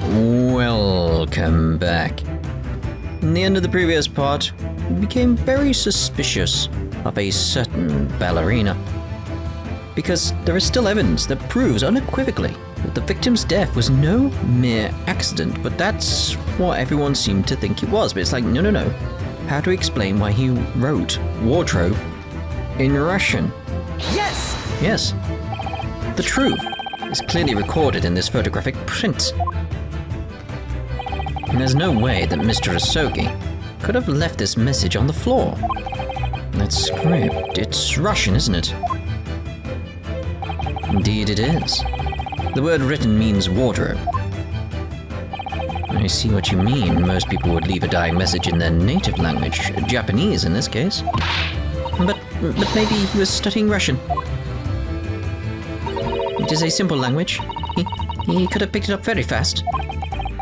Welcome back. In the end of the previous part, we became very suspicious of a certain ballerina. Because there is still evidence that proves unequivocally that the victim's death was no mere accident, but that's what everyone seemed to think it was. But it's like, no. How to explain why he wrote wardrobe in Russian? Yes. The truth is clearly recorded in this photographic print. And there's no way that Mr. Asogi could have left this message on the floor. That script, it's Russian, isn't it? Indeed it is. The word written means wardrobe. I see what you mean. Most people would leave a dying message in their native language, Japanese in this case. But maybe he was studying Russian. It is a simple language. He could have picked it up very fast.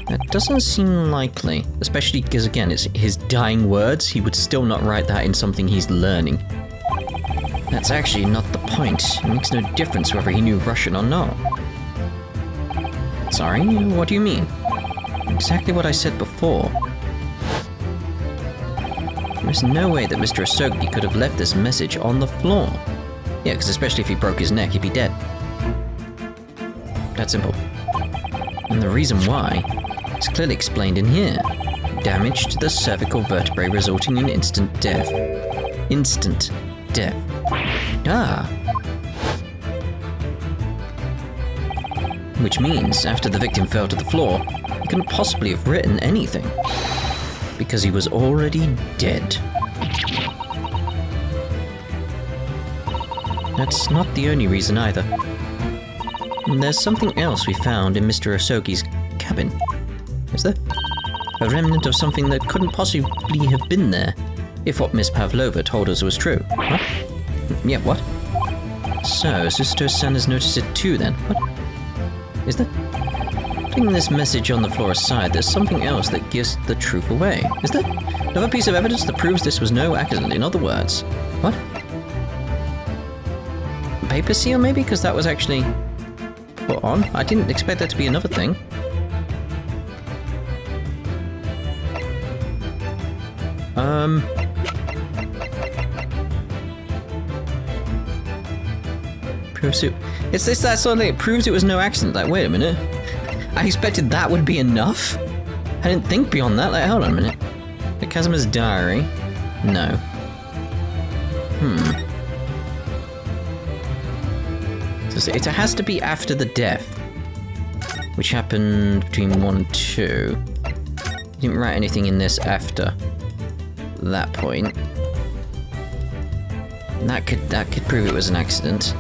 That doesn't seem likely, especially because, again, it's his dying words. He would still not write that in something he's learning. That's actually not the point. It makes no difference whether he knew Russian or not. Sorry, what do you mean? Exactly what I said before. There's no way that Mr. Asogi could have left this message on the floor. Yeah, because especially if he broke his neck, he'd be dead. That's simple. And the reason why is clearly explained in here. Damage to the cervical vertebrae resulting in instant death. Instant death. Which means, after the victim fell to the floor, he couldn't possibly have written anything. Because he was already dead. That's not the only reason either. And there's something else we found in Mr. Asogi's cabin. Is there? A remnant of something that couldn't possibly have been there, if what Miss Pavlova told us was true. What? Yeah, what? So, Sister-san has noticed it too then. What? Is there? Putting this message on the floor aside, there's something else that gives the truth away. Is there? Another piece of evidence that proves this was no accident. In other words, what? Paper seal maybe? Because that was actually put on. I didn't expect that to be another thing. Proves it. It's this that sort of thing. It proves it was no accident. Like, wait a minute. I expected that would be enough. I didn't think beyond that. Like, hold on a minute. The Kazuma's diary. No. So it has to be after the death, which happened between 1 and 2. He didn't write anything in this after that point. That could prove it was an accident.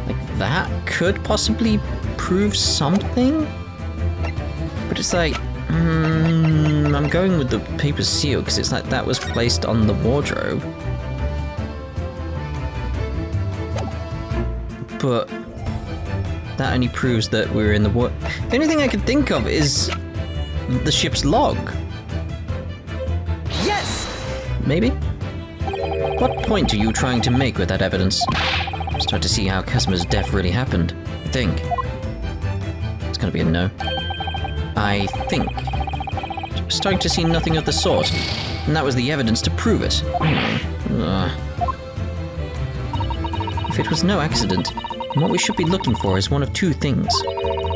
Like, that could possibly prove something? But it's like, I'm going with the paper seal, because it's like that was placed on the wardrobe. But that only proves that we're in the water. The only thing I can think of is the ship's log. Yes! Maybe? What point are you trying to make with that evidence? Start to see how Kazuma's death really happened. I think. It's gonna be a no. I think. Starting to see nothing of the sort. And that was the evidence to prove it. If it was no accident, then what we should be looking for is one of two things.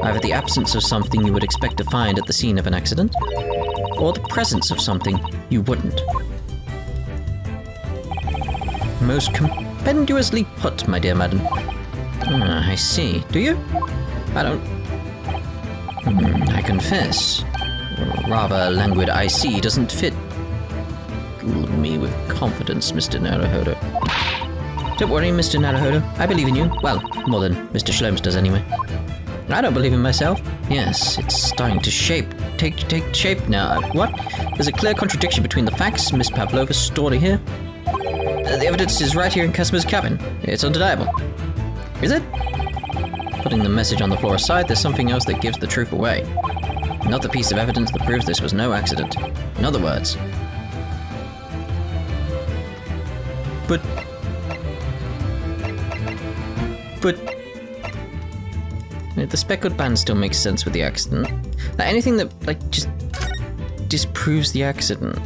Either the absence of something you would expect to find at the scene of an accident, or the presence of something you wouldn't. Most compendiously put, my dear madam. I see. Do you? I don't... I confess. Rather languid I see doesn't fit me with confidence, Mr. Naruhodo. Don't worry, Mr. Naruhodo. I believe in you. Well, more than Mr. Shlomes does anyway. I don't believe in myself. Yes, it's starting to take shape now. What? There's a clear contradiction between the facts Miss Pavlova's story here. The evidence is right here in Kazuma's cabin. It's undeniable. Is it? Putting the message on the floor aside, there's something else that gives the truth away. Another piece of evidence that proves this was no accident. In other words... But... The speckled band still makes sense with the accident. Like, anything that, like, just disproves the accident.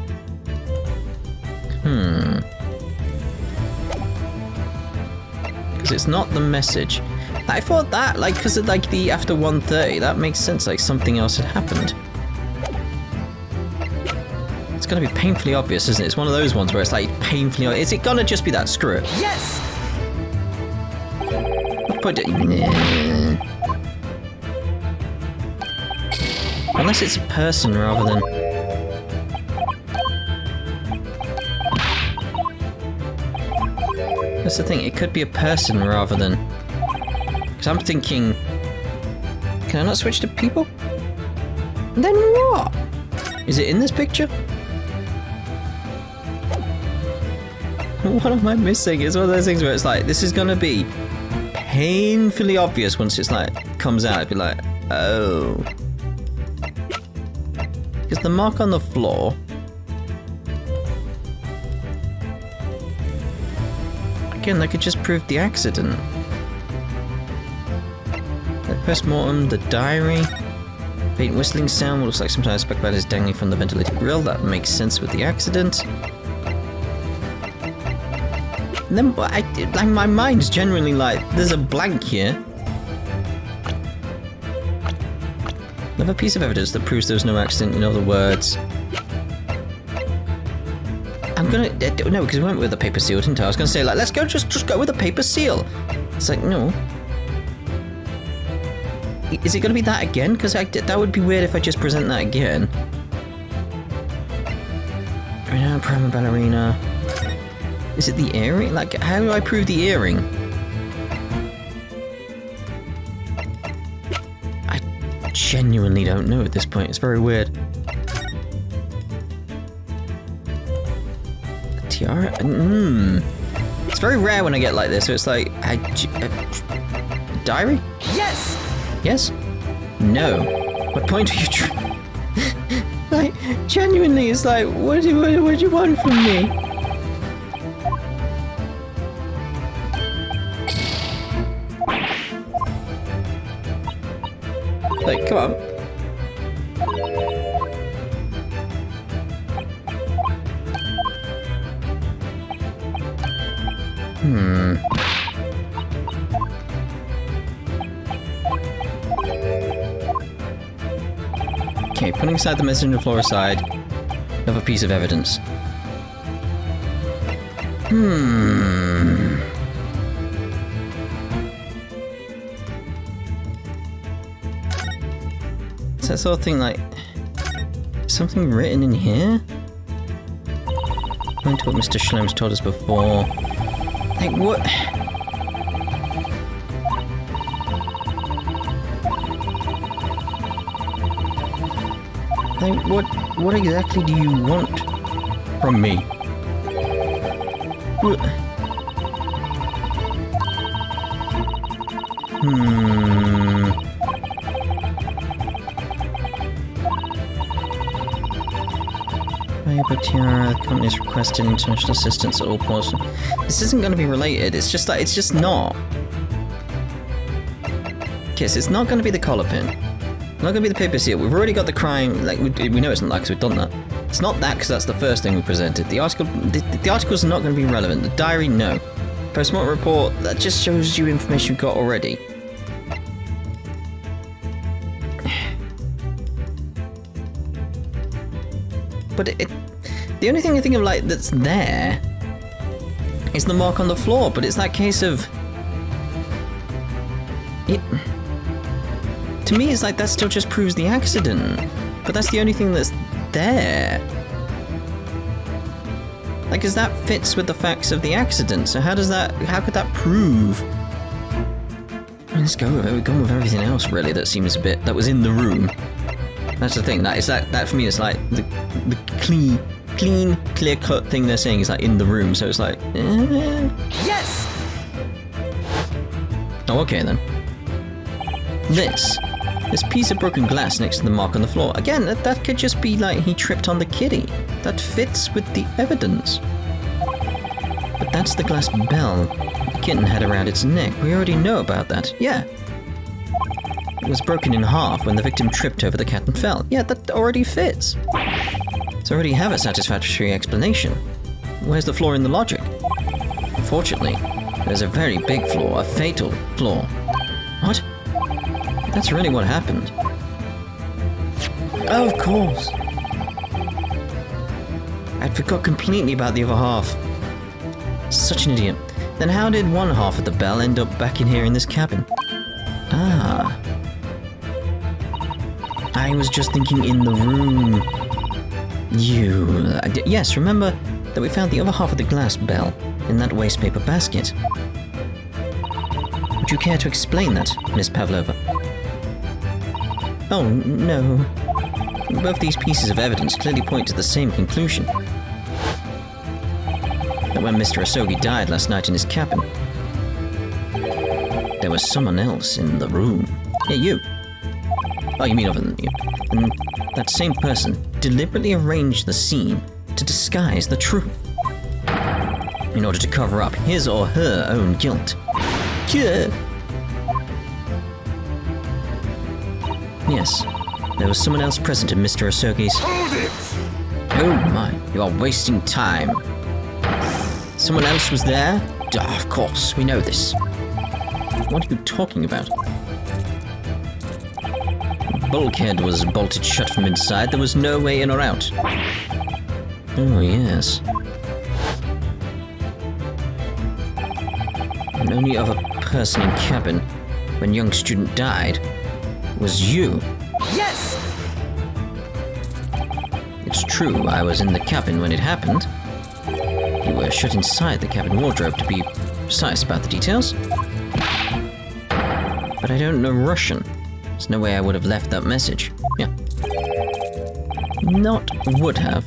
Because it's not the message. I thought that, like, because of, like, the after 1:30, that makes sense, like, something else had happened. It's gonna be painfully obvious, isn't it? It's one of those ones where it's, like, painfully obvious. Is it gonna just be that? Screw it. Yes! Put it... Unless it's a person rather than... That's the thing, it could be a person rather than... Because I'm thinking... Can I not switch to people? And then what? Is it in this picture? What am I missing? It's one of those things where it's like, this is gonna be painfully obvious once it's like, comes out. It'd be like, oh. Because the mark on the floor... Again, that could just prove the accident. The post-mortem, the diary... Faint whistling sound, looks like sometimes a speckled is dangling from the ventilated grill. That makes sense with the accident. And then, like, my mind's generally like, there's a blank here. Another piece of evidence that proves there was no accident, in other words. I'm gonna... no, because we went with the paper seal, didn't I? I was gonna say, like, let's go, just go with the paper seal. It's like, no. Is it gonna be that again? Because that would be weird if I just present that again. Prima ballerina. Is it the earring? Like, how do I prove the earring? I genuinely don't know at this point. It's very weird. Tiara? It's very rare when I get like this, so it's like... diary? Yes! Yes? No. What point are you trying... Like, genuinely, it's like, what do you want from me? Like, come on. Okay, putting aside the message on the floor aside, another piece of evidence. It's that sort of thing, like, something written in here? According to what Mr. Schlem's told us before. Like, what? Like, what exactly do you want from me? What? But Tiara, the company is requesting international assistance at all possible. This isn't going to be related. It's just like, it's just not. Okay, so it's not going to be the collar pin. Not going to be the paper seal. We've already got the crime. Like, we know it's not that because we've done that. It's not that because that's the first thing we presented. The articles are not going to be relevant. The diary, no. Post-mortem report, that just shows you information you've got already. But the only thing I think of, like, that's there is the mark on the floor, but it's that case of... To me, it's like that still just proves the accident. But that's the only thing that's there. Like, because that fits with the facts of the accident, so how could that prove? Let's go with it. We've gone with everything else, really, that seems a bit... that was in the room. That's the thing, that for me is like the clean, clear-cut thing they're saying is like in the room, so it's like... Yes! Oh, okay then. This piece of broken glass next to the mark on the floor. Again, that could just be like he tripped on the kitty. That fits with the evidence. But that's the glass bell the kitten had around its neck. We already know about that. Yeah. was broken in half when the victim tripped over the cat and fell. Yeah, that already fits. So I already have a satisfactory explanation. Where's the flaw in the logic? Unfortunately, there's a very big flaw, a fatal flaw. What? That's really what happened. Oh, of course. I'd forgot completely about the other half. Such an idiot. Then how did one half of the bell end up back in here in this cabin? Ah. I was just thinking in the room. Yes, remember that we found the other half of the glass bell in that wastepaper basket. Would you care to explain that, Miss Pavlova? Oh, no. Both these pieces of evidence clearly point to the same conclusion. That when Mr. Asogi died last night in his cabin, there was someone else in the room. Yeah, you. Oh, you mean other than you. And that same person deliberately arranged the scene to disguise the truth in order to cover up his or her own guilt. Yeah. Yes, there was someone else present in Mr. Asogi's... Hold it! Oh my, you are wasting time. Someone else was there? Duh, of course, we know this. What are you talking about? The bulkhead was bolted shut from inside. There was no way in or out. Oh, yes. The only other person in cabin when young student died was you. Yes! It's true, I was in the cabin when it happened. You were shut inside the cabin wardrobe, to be precise about the details. But I don't know Russian. There's no way I would have left that message. Yeah. Not would have.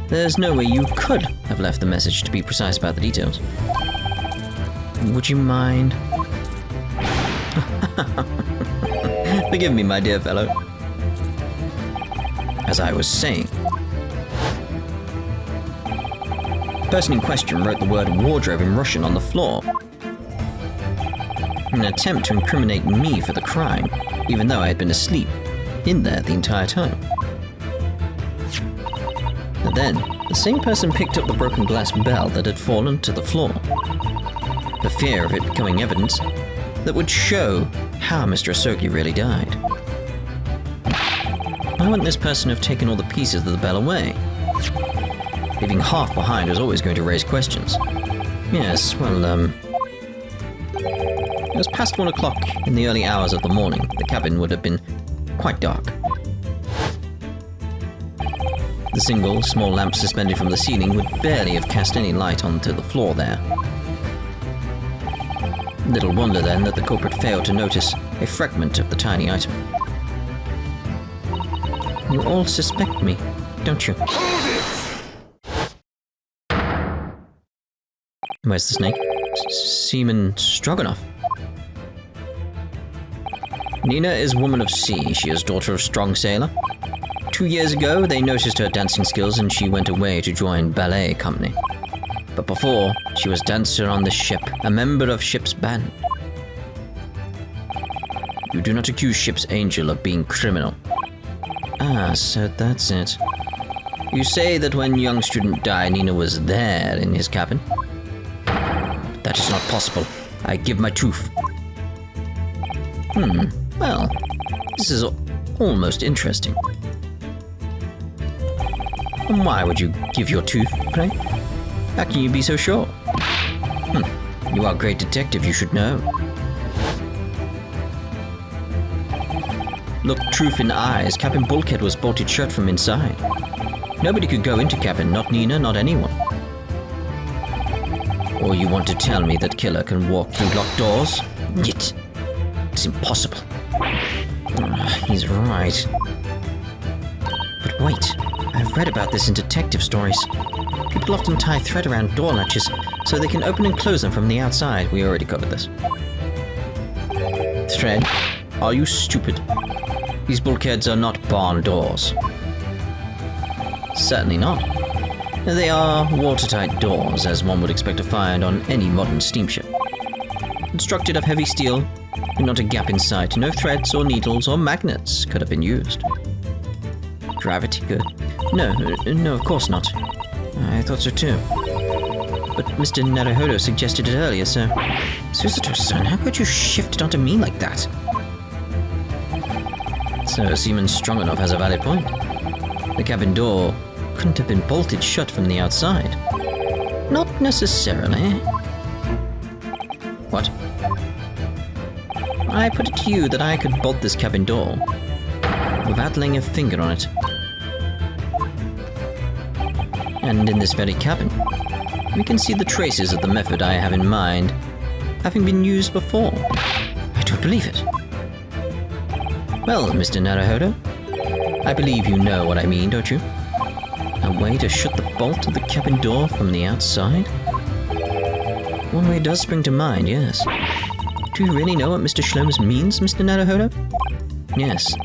There's no way you could have left the message, to be precise about the details. Would you mind? Forgive me, my dear fellow. As I was saying, the person in question wrote the word wardrobe in Russian on the floor in an attempt to incriminate me for the crime, even though I had been asleep in there the entire time. And then, the same person picked up the broken glass bell that had fallen to the floor, for fear of it becoming evidence that would show how Mr. Asogi really died. Why wouldn't this person have taken all the pieces of the bell away? Leaving half behind was always going to raise questions. Yes, well, it was past 1 o'clock in the early hours of the morning. The cabin would have been quite dark. The single, small lamp suspended from the ceiling would barely have cast any light onto the floor there. Little wonder then that the culprit failed to notice a fragment of the tiny item. You all suspect me, don't you? Where's the snake? Seaman Stroganoff. Nina is woman of sea. She is daughter of strong sailor. 2 years ago, they noticed her dancing skills and she went away to join ballet company. But before, she was dancer on the ship, a member of ship's band. You do not accuse ship's angel of being criminal. Ah, so that's it. You say that when young student died, Nina was there in his cabin? That is not possible. I give my tooth. Well, this is almost interesting. And why would you give your tooth, pray? How can you be so sure? You are a great detective, you should know. Look truth in the eyes, cabin bulkhead was bolted shut from inside. Nobody could go into cabin, not Nina, not anyone. Or you want to tell me that killer can walk through locked doors? Yet, it's impossible. He's right. But wait, I've read about this in detective stories. People often tie thread around door latches so they can open and close them from the outside. We already covered this. Thread? Are you stupid? These bulkheads are not barn doors. Certainly not. They are watertight doors, as one would expect to find on any modern steamship. Constructed of heavy steel, Not a gap in sight. No threads or needles or magnets could have been used. Gravity good? No, of course not. I thought so too. But Mr. Naruhodo suggested it earlier, so... Susato-san, how could you shift it onto me like that? So, a seaman strong enough has a valid point. The cabin door couldn't have been bolted shut from the outside. Not necessarily. What? I put it to you that I could bolt this cabin door without laying a finger on it. And in this very cabin, we can see the traces of the method I have in mind having been used before. I don't believe it. Well, Mr. Naruhodo, I believe you know what I mean, don't you? A way to shut the bolt of the cabin door from the outside? One way does spring to mind, yes. Do you really know what Mr. Shlomes means, Mr. Naruhodo? Yes,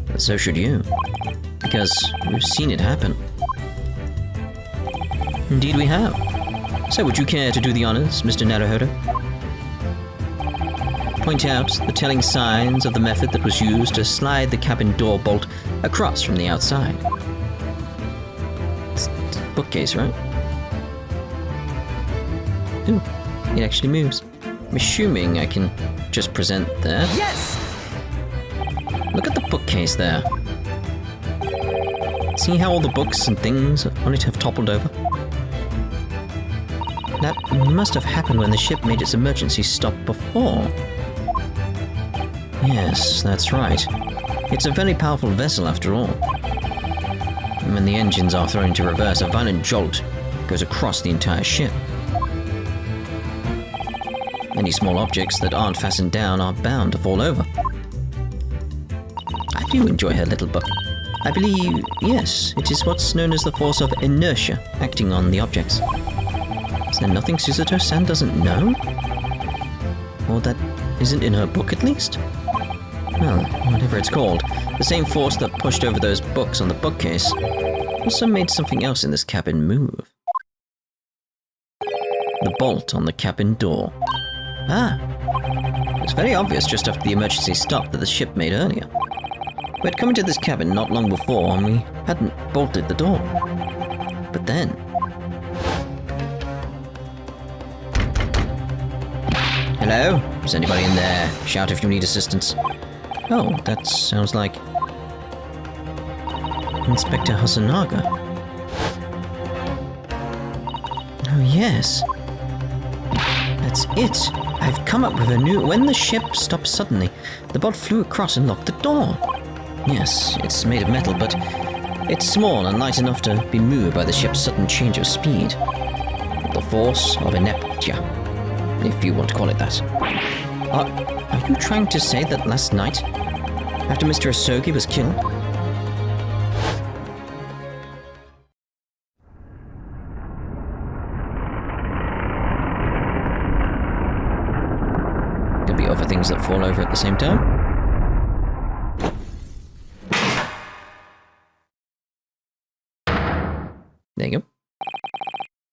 but so should you. Because we've seen it happen. Indeed we have. So would you care to do the honors, Mr. Naruhodo? Point out the telling signs of the method that was used to slide the cabin door bolt across from the outside. It's a bookcase, right? Ooh, it actually moves. I'm assuming I can just present there. Yes! Look at the bookcase there. See how all the books and things on it have toppled over? That must have happened when the ship made its emergency stop before. Yes, that's right. It's a very powerful vessel after all. And when the engines are thrown into reverse, a violent jolt goes across the entire ship. Any small objects that aren't fastened down are bound to fall over. I do enjoy her little book. I believe, yes, it is what's known as the force of inertia acting on the objects. Is there nothing Susato-san doesn't know? Or that isn't in her book at least? Well, whatever it's called, the same force that pushed over those books on the bookcase also made something else in this cabin move. The bolt on the cabin door. Ah! It was very obvious just after the emergency stop that the ship made earlier. We had come into this cabin not long before and we hadn't bolted the door. But then... Hello? Is anybody in there? Shout if you need assistance. Oh, that sounds like... Inspector Hasanaga. Oh yes. That's it. I've come up with a new... When the ship stopped suddenly, the bolt flew across and locked the door. Yes, it's made of metal, but it's small and light enough to be moved by the ship's sudden change of speed. The force of inertia, if you want to call it that. Are you trying to say that last night, after Mr. Asogi was killed, could be other things that fall over at the same time? There you go.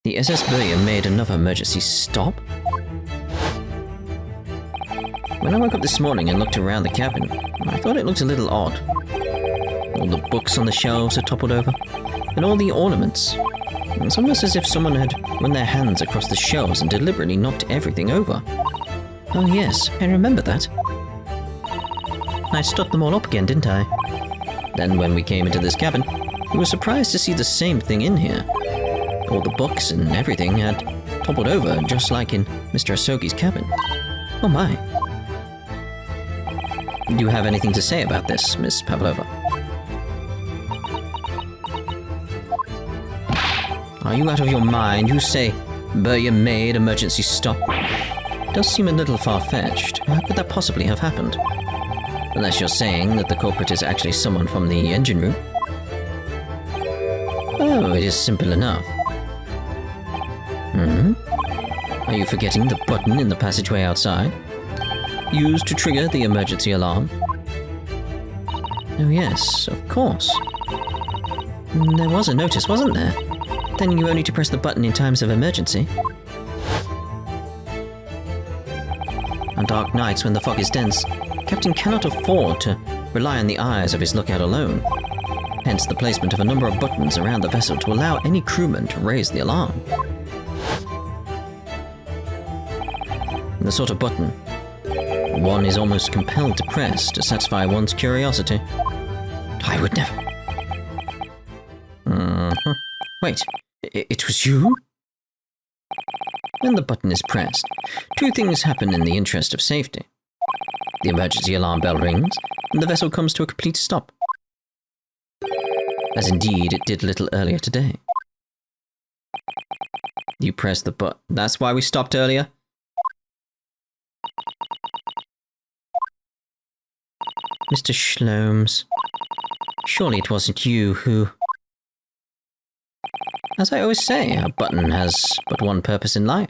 The SS Burya made another emergency stop? When I woke up this morning and looked around the cabin, I thought it looked a little odd. All the books on the shelves had toppled over, and all the ornaments. It's almost as if someone had run their hands across the shelves and deliberately knocked everything over. Oh yes, I remember that. I stuck them all up again, didn't I? Then when we came into this cabin, we were surprised to see the same thing in here. All the books and everything had toppled over, just like in Mr. Asogi's cabin. Oh my. Do you have anything to say about this, Miss Pavlova? Are you out of your mind? You say Burya made emergency stop. Does seem a little far-fetched. How could that possibly have happened? Unless you're saying that the culprit is actually someone from the engine room. Oh, it is simple enough. Are you forgetting the button in the passageway outside? Used to trigger the emergency alarm? Oh yes, of course. There was a notice, wasn't there? Then you only need to press the button in times of emergency. And dark nights when the fog is dense, Captain cannot afford to rely on the eyes of his lookout alone. Hence the placement of a number of buttons around the vessel to allow any crewman to raise the alarm. The sort of button one is almost compelled to press to satisfy one's curiosity. I would never... Wait, it was you? When the button is pressed, two things happen in the interest of safety. The emergency alarm bell rings, and the vessel comes to a complete stop. As indeed it did a little earlier today. You press the button. That's why we stopped earlier? Mr. Shlomes, surely it wasn't you who... As I always say, a button has but one purpose in life.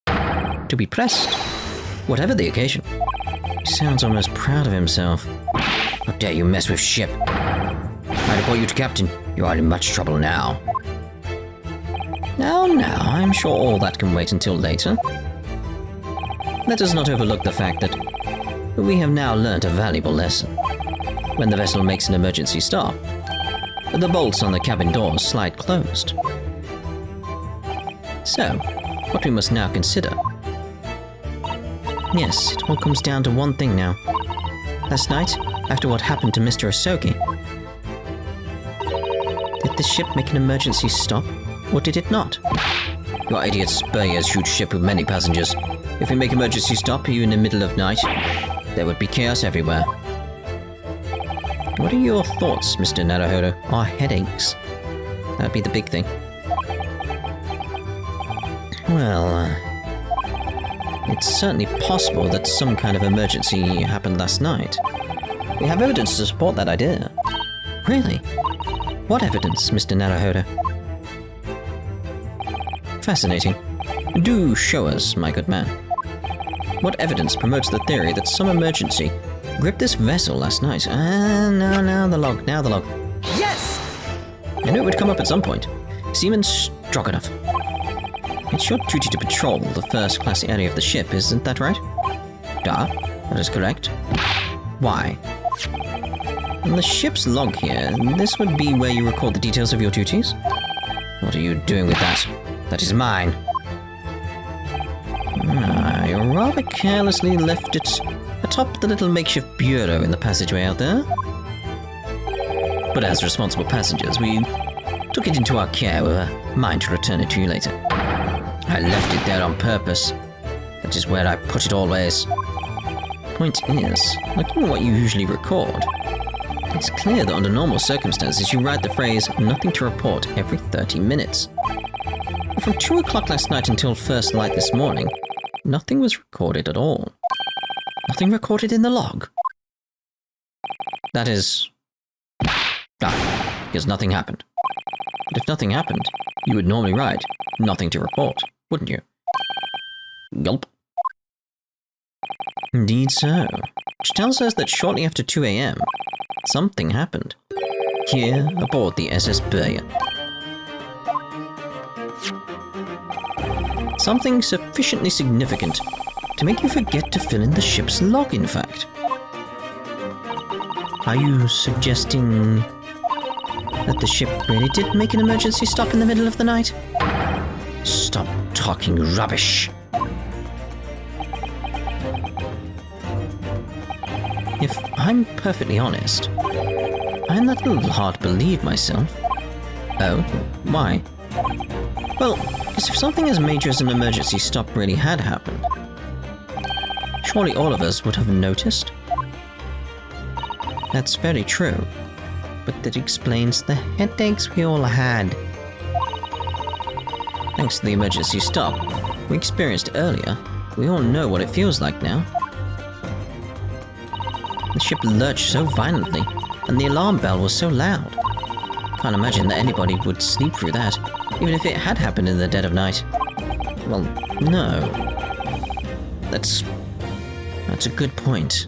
To be pressed, whatever the occasion. He sounds almost proud of himself. How dare you mess with ship? I report you to Captain. You are in much trouble now. Now, I'm sure all that can wait until later. Let us not overlook the fact that we have now learnt a valuable lesson. When the vessel makes an emergency stop, the bolts on the cabin doors slide closed. So, what we must now consider... Yes, it all comes down to one thing now. Last night, after what happened to Mr. Asogi, did the ship make an emergency stop, or did it not? Your idiot Spurrier's huge ship with many passengers. If we make emergency stop here in the middle of night, there would be chaos everywhere. What are your thoughts, Mr. Naruhodo? Our headaches? That'd be the big thing. Well, it's certainly possible that some kind of emergency happened last night. We have evidence to support that idea. Really? What evidence, Mr. Naruhodo? Fascinating. Do show us, my good man. What evidence promotes the theory that some emergency gripped this vessel last night? Now the log. Yes! I knew it would come up at some point. Seaman Stroganoff. It's your duty to patrol the first-class area of the ship, isn't that right? That is correct. Why? In the ship's log here, this would be where you record the details of your duties? What are you doing with that? That is mine. You rather carelessly left it atop the little makeshift bureau in the passageway out there. But as responsible passengers, we took it into our care with a mind to return it to you later. I left it there on purpose. That is where I put it always. Point is, looking at what you usually record, it's clear that under normal circumstances you write the phrase "nothing to report" every 30 minutes. But from 2 o'clock last night until first light this morning, nothing was recorded at all. Nothing recorded in the log. That is... because nothing happened. But if nothing happened, you would normally write "nothing to report," wouldn't you? Gulp. Indeed so. Which tells us that shortly after 2 a.m., something happened. Here, aboard the SS Burya. Something sufficiently significant to make you forget to fill in the ship's log, in fact. Are you suggesting that the ship really did make an emergency stop in the middle of the night? Stop talking rubbish. If I'm perfectly honest, I'm a little hard to believe myself. Oh, why? Well, because if something as major as an emergency stop really had happened, surely all of us would have noticed. That's very true, but that explains the headaches we all had. Thanks to the emergency stop we experienced earlier, we all know what it feels like now. The ship lurched so violently, and the alarm bell was so loud. Can't imagine that anybody would sleep through that, even if it had happened in the dead of night. Well, no. That's a good point.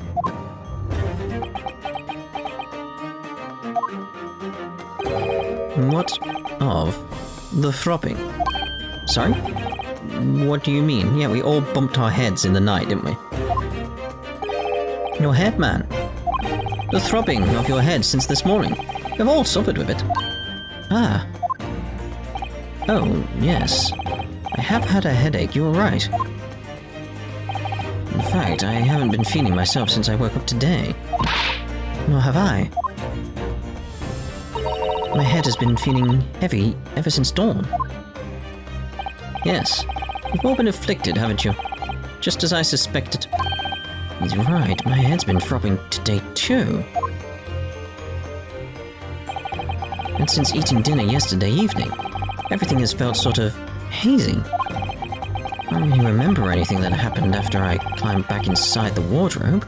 What of the throbbing? Sorry? What do you mean? Yeah, we all bumped our heads in the night, didn't we? Your head, man. The throbbing of your head since this morning. We've all suffered with it. Ah. Oh, yes. I have had a headache, you were right. In fact, I haven't been feeling myself since I woke up today. Nor have I. My head has been feeling heavy ever since dawn. Yes, you've all been afflicted, haven't you? Just as I suspected. He's right, my head's been throbbing today too. And since eating dinner yesterday evening, everything has felt sort of hazy. I don't really remember anything that happened after I climbed back inside the wardrobe.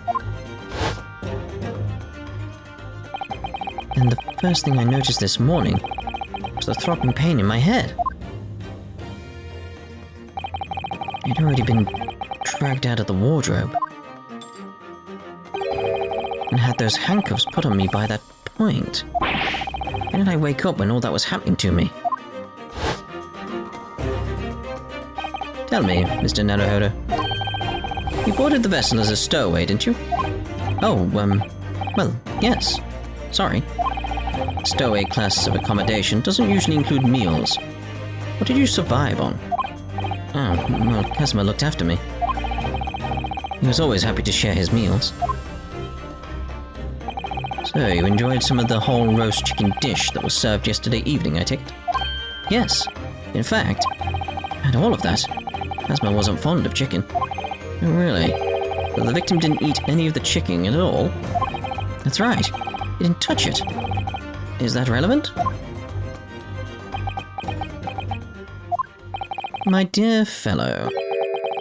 And the first thing I noticed this morning was the throbbing pain in my head. I'd already been dragged out of the wardrobe and had those handcuffs put on me by that point. How did I wake up when all that was happening to me? Tell me, Mr. Naruhodo. You boarded the vessel as a stowaway, didn't you? Oh, well, yes. Sorry. Stowaway class of accommodation doesn't usually include meals. What did you survive on? Oh, well, Kazuma looked after me. He was always happy to share his meals. So, you enjoyed some of the whole roast chicken dish that was served yesterday evening, I take it? Yes. In fact, and all of that, Kazuma wasn't fond of chicken. Oh, really? But the victim didn't eat any of the chicken at all? That's right. He didn't touch it. Is that relevant? My dear fellow,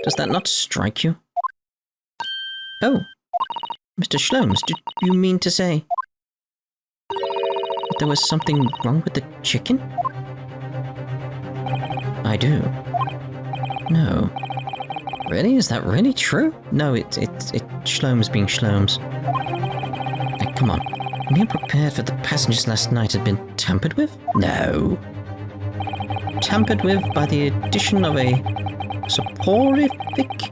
does that not strike you? Oh, Mr. Shlomes, did you mean to say that there was something wrong with the chicken? I do. No. Really? Is that really true? No, it's Shlomes being Shlomes. Hey, come on. Were you prepared for the passengers last night had been tampered with? No. Tampered with by the addition of a soporific?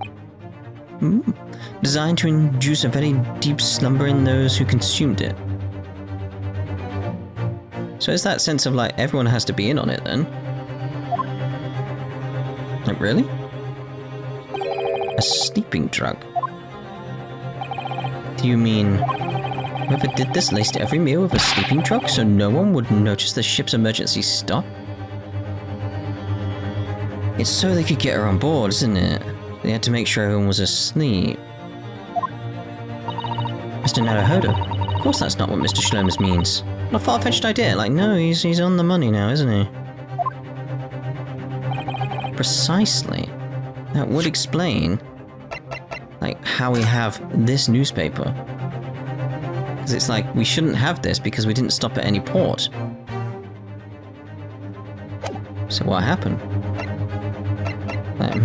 Designed to induce a very deep slumber in those who consumed it. So it's that sense of like, everyone has to be in on it then? Like, really? A sleeping drug? Do you mean whoever did this laced every meal with a sleeping drug so no one would notice the ship's emergency stop? It's so they could get her on board, isn't it? They had to make sure everyone was asleep. Mr. Naruhodo, of course that's not what Mr. Shlomes means. What a far-fetched idea. Like, no, he's on the money now, isn't he? Precisely. That would explain, like, how we have this newspaper. Because it's like, we shouldn't have this because we didn't stop at any port. So what happened? Like,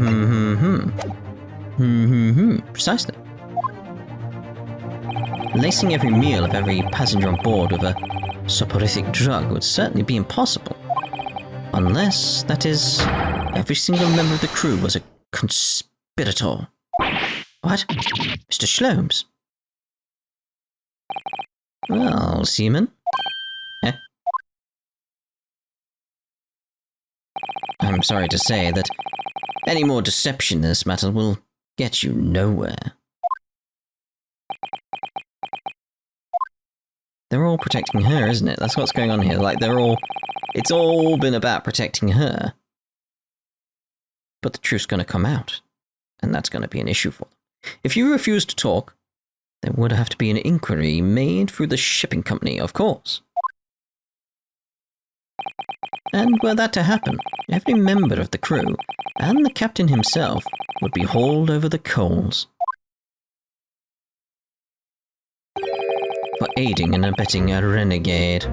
precisely. Lacing every meal of every passenger on board with a soporific drug would certainly be impossible. Unless, that is, every single member of the crew was a conspirator. What? Mr. Shlomes? Well, seaman? Eh? I'm sorry to say that any more deception in this matter will get you nowhere. They're all protecting her, isn't it? That's what's going on here. Like, it's all been about protecting her. But the truth's going to come out. And that's going to be an issue for them. If you refuse to talk, there would have to be an inquiry made through the shipping company, of course. And were that to happen, every member of the crew, and the captain himself, would be hauled over the coals. For aiding and abetting a renegade.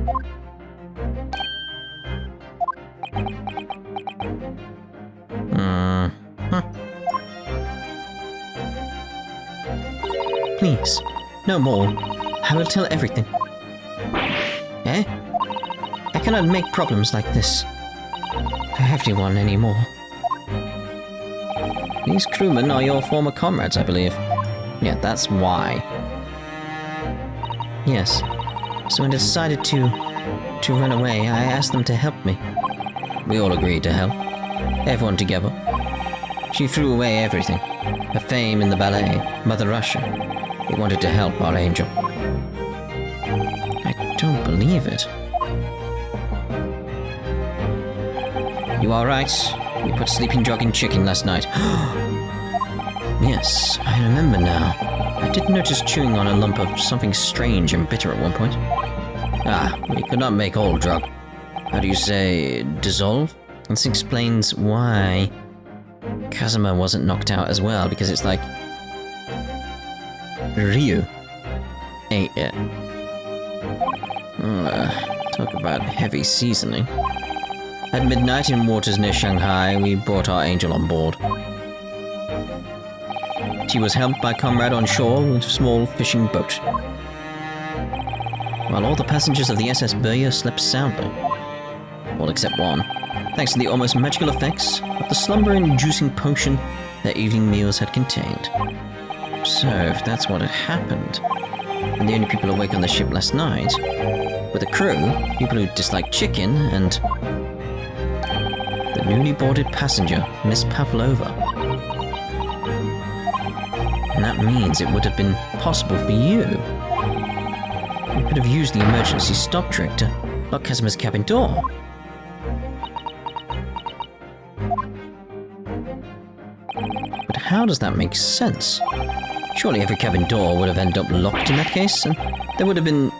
Please, no more. I will tell everything. Eh? I cannot make problems like this for everyone anymore. These crewmen are your former comrades, I believe. Yeah, that's why. Yes. So when I decided to run away, I asked them to help me. We all agreed to help. Everyone together. She threw away everything. Her fame in the ballet, Mother Russia. We wanted to help our angel. I don't believe it. You are right. We put sleeping drug in chicken last night. Yes, I remember now. I did notice chewing on a lump of something strange and bitter at one point. Ah, we could not make all drug. How do you say, dissolve? This explains why Kazuma wasn't knocked out as well, because it's like Ryu ate it. Talk about heavy seasoning. At midnight in waters near Shanghai, we brought our angel on board. She was helped by comrade on shore with a small fishing boat, while all the passengers of the SS Burya slept soundly. All except one, thanks to the almost magical effects of the slumber-inducing potion their evening meals had contained. So, if that's what had happened, and the only people awake on the ship last night were the crew, people who disliked chicken, and the newly boarded passenger, Miss Pavlova. And that means it would have been possible for you. You could have used the emergency stop trick to lock Kazuma's cabin door. But how does that make sense? Surely every cabin door would have ended up locked in that case, and there would have been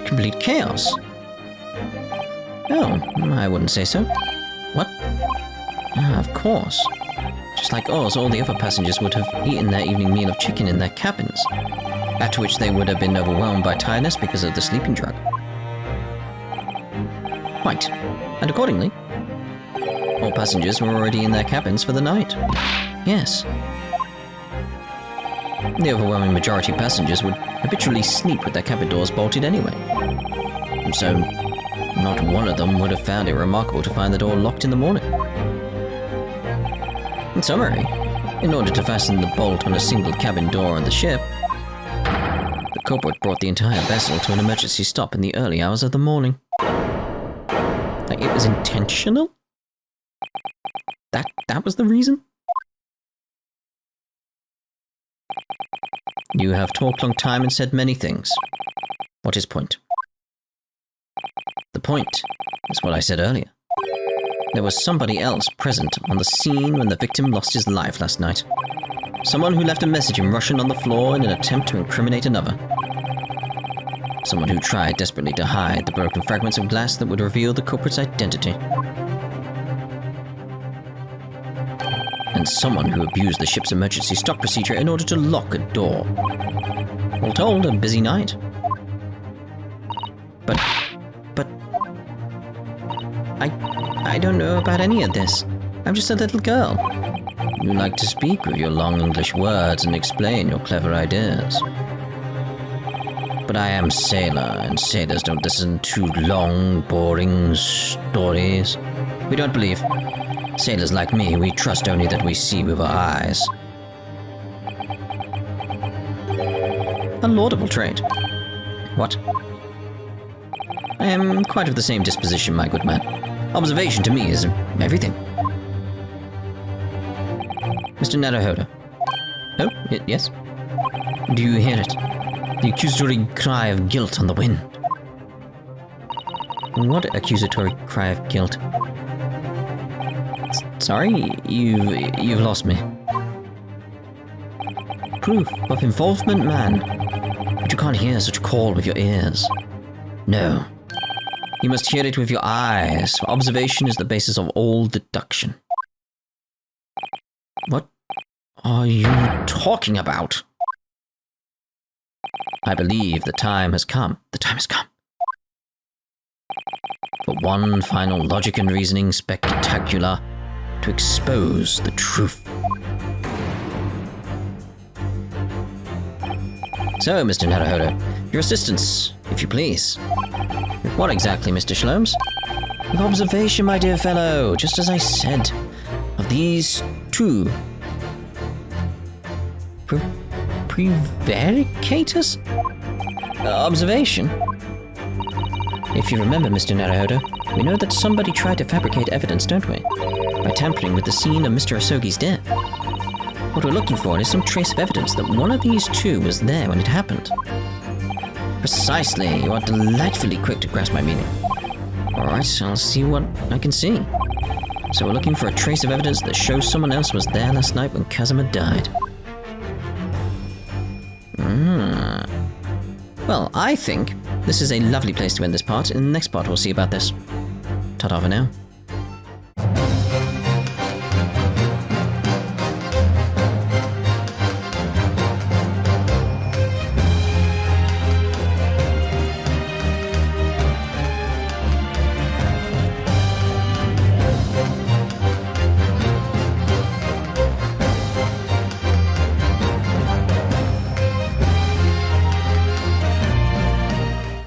complete chaos. Oh, I wouldn't say so. What? Ah, of course. Just like us, all the other passengers would have eaten their evening meal of chicken in their cabins, after which they would have been overwhelmed by tiredness because of the sleeping drug. Right, and accordingly, all passengers were already in their cabins for the night. Yes. The overwhelming majority of passengers would habitually sleep with their cabin doors bolted anyway. And so, not one of them would have found it remarkable to find the door locked in the morning. In summary, in order to fasten the bolt on a single cabin door on the ship, the culprit brought the entire vessel to an emergency stop in the early hours of the morning. Like, it was intentional? That was the reason? You have talked long time and said many things. What is point? The point is what I said earlier. There was somebody else present on the scene when the victim lost his life last night. Someone who left a message in Russian on the floor in an attempt to incriminate another. Someone who tried desperately to hide the broken fragments of glass that would reveal the culprit's identity. And someone who abused the ship's emergency stop procedure in order to lock a door. All told, a busy night. But I don't know about any of this. I'm just a little girl. You like to speak with your long English words and explain your clever ideas. But I am sailor, and sailors don't listen to long, boring stories. We don't believe. Sailors like me, we trust only that we see with our eyes. A laudable trait. What? I am quite of the same disposition, my good man. Observation to me is everything. Mr. Naruhodo. Oh, yes? Do you hear it? The accusatory cry of guilt on the wind. What accusatory cry of guilt? Sorry, you've lost me. Proof of involvement, man. But you can't hear such a call with your ears. No. You must hear it with your eyes, for observation is the basis of all deduction. What are you talking about? I believe the time has come. The time has come. For one final logic and reasoning spectacular to expose the truth. So, Mr. Naruhodo, your assistance, if you please. What exactly, Mr. Shlomes? With observation, my dear fellow, just as I said, of these two prevaricators? Observation? If you remember, Mr. Naruhodo, we know that somebody tried to fabricate evidence, don't we? By tampering with the scene of Mr. Asogi's death. What we're looking for is some trace of evidence that one of these two was there when it happened. Precisely, you are delightfully quick to grasp my meaning. Alright, I'll see what I can see. So we're looking for a trace of evidence that shows someone else was there last night when Kazuma died. Well, I think this is a lovely place to end this part. In the next part, we'll see about this. Ta-ta for now.